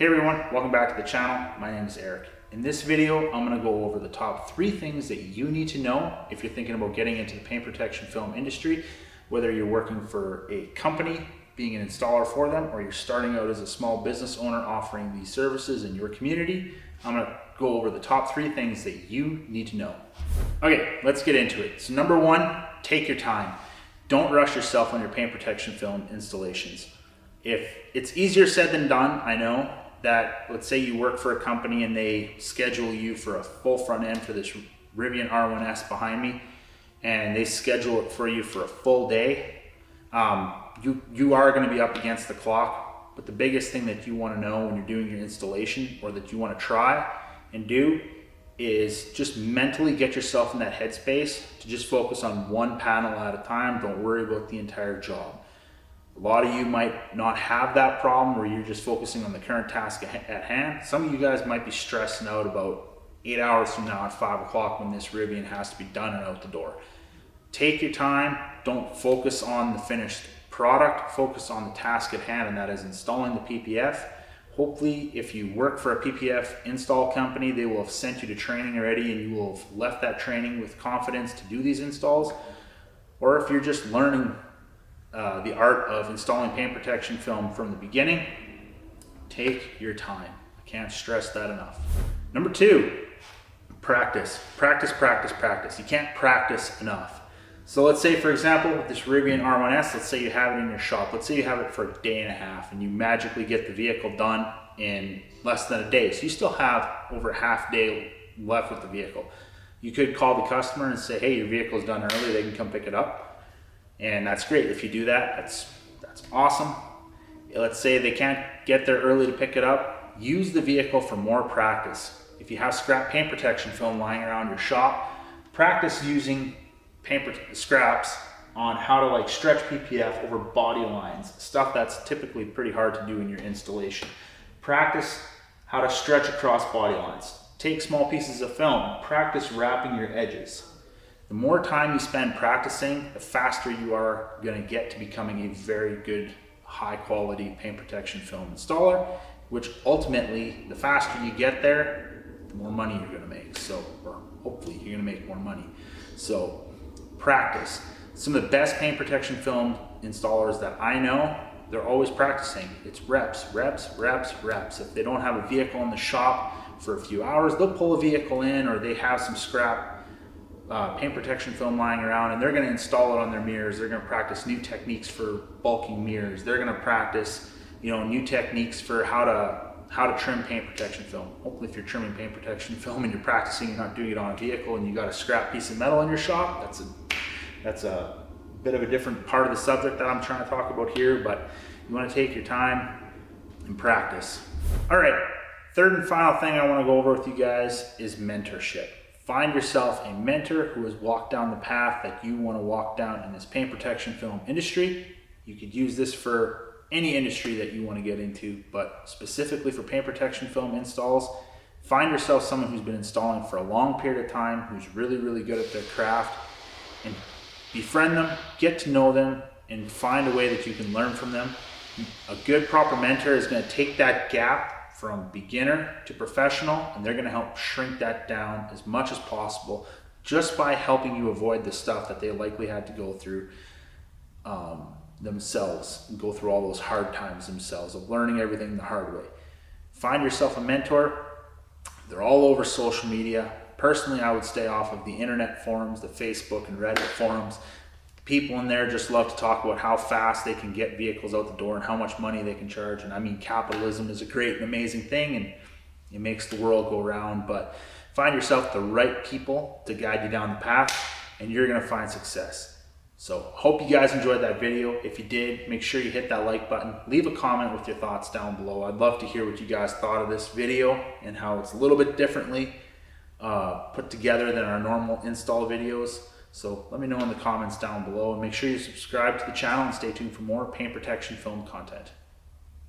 Hey everyone, welcome back to the channel. My name is Eric. In this video, I'm going to go over the top 3 things that you need to know if you're thinking about getting into the paint protection film industry, whether you're working for a company, being an installer for them, or you're starting out as a small business owner offering these services in your community. I'm going to go over the top 3 things that you need to know. Okay, let's get into it. So number 1, take your time. Don't rush yourself on your paint protection film installations. If it's easier said than done, I know that, let's say you work for a company and they schedule you for a full front end for this Rivian R1S behind me, and they schedule it for you for a full day. You are going to be up against the clock, but the biggest thing that you want to know when you're doing your installation, or that you want to try and do, is just mentally get yourself in that headspace to just focus on one panel at a time. Don't worry about the entire job. A lot of you might not have that problem where you're just focusing on the current task at hand. Some of you guys might be stressing out about 8 hours from now at 5 o'clock when this Rivian has to be done and out the door. Take your time. Don't focus on the finished product. Focus on the task at hand, and that is installing the PPF. Hopefully, if you work for a PPF install company, they will have sent you to training already, and you will have left that training with confidence to do these installs. Or if you're just learning the art of installing paint protection film from the beginning, take your time. I can't stress that enough. Number 2, practice. Practice, practice, practice. You can't practice enough. So let's say, for example, with this Rivian R1S, let's say you have it in your shop. Let's say you have it for a day and a half and you magically get the vehicle done in less than a day. So you still have over a half day left with the vehicle. You could call the customer and say, hey, your vehicle's done early, they can come pick it up. And that's great. If you do that, that's awesome. Let's say they can't get there early to pick it up. Use the vehicle for more practice. If you have scrap paint protection film lying around your shop, practice using scraps on how to stretch PPF over body lines, stuff that's typically pretty hard to do in your installation. Practice how to stretch across body lines. Take small pieces of film, practice wrapping your edges. The more time you spend practicing, the faster you are going to get to becoming a very good, high quality paint protection film installer, which ultimately, the faster you get there, the more money you're going to make. So, or hopefully you're going to make more money. So practice. Some of the best paint protection film installers that I know, they're always practicing. It's reps, reps, reps, reps. If they don't have a vehicle in the shop for a few hours, they'll pull a vehicle in, or they have some scrap paint protection film lying around, and they're going to install it on their mirrors. They're going to practice new techniques for bulking mirrors. They're going to practice, new techniques for how to trim paint protection film. Hopefully, if you're trimming paint protection film and you're practicing, you're not doing it on a vehicle, and you got a scrap piece of metal in your shop. That's a bit of a different part of the subject that I'm trying to talk about here, but you want to take your time and practice. All right, third and final thing I want to go over with you guys is mentorship. Find yourself a mentor who has walked down the path that you want to walk down in this paint protection film industry. You could use this for any industry that you want to get into, but specifically for paint protection film installs, find yourself someone who's been installing for a long period of time, who's really, really good at their craft, and befriend them, get to know them, and find a way that you can learn from them. A good, proper mentor is going to take that gap from beginner to professional, and they're going to help shrink that down as much as possible just by helping you avoid the stuff that they likely had to go through themselves, and go through all those hard times themselves of learning everything the hard way. Find yourself a mentor. They're all over social media. Personally, I would stay off of the internet forums, the Facebook and Reddit forums. People in there just love to talk about how fast they can get vehicles out the door and how much money they can charge. And I mean, capitalism is a great and amazing thing, and it makes the world go round. But find yourself the right people to guide you down the path, and you're going to find success. So hope you guys enjoyed that video. If you did, make sure you hit that like button. Leave a comment with your thoughts down below. I'd love to hear what you guys thought of this video and how it's a little bit differently put together than our normal install videos. So let me know in the comments down below, and make sure you subscribe to the channel and stay tuned for more paint protection film content.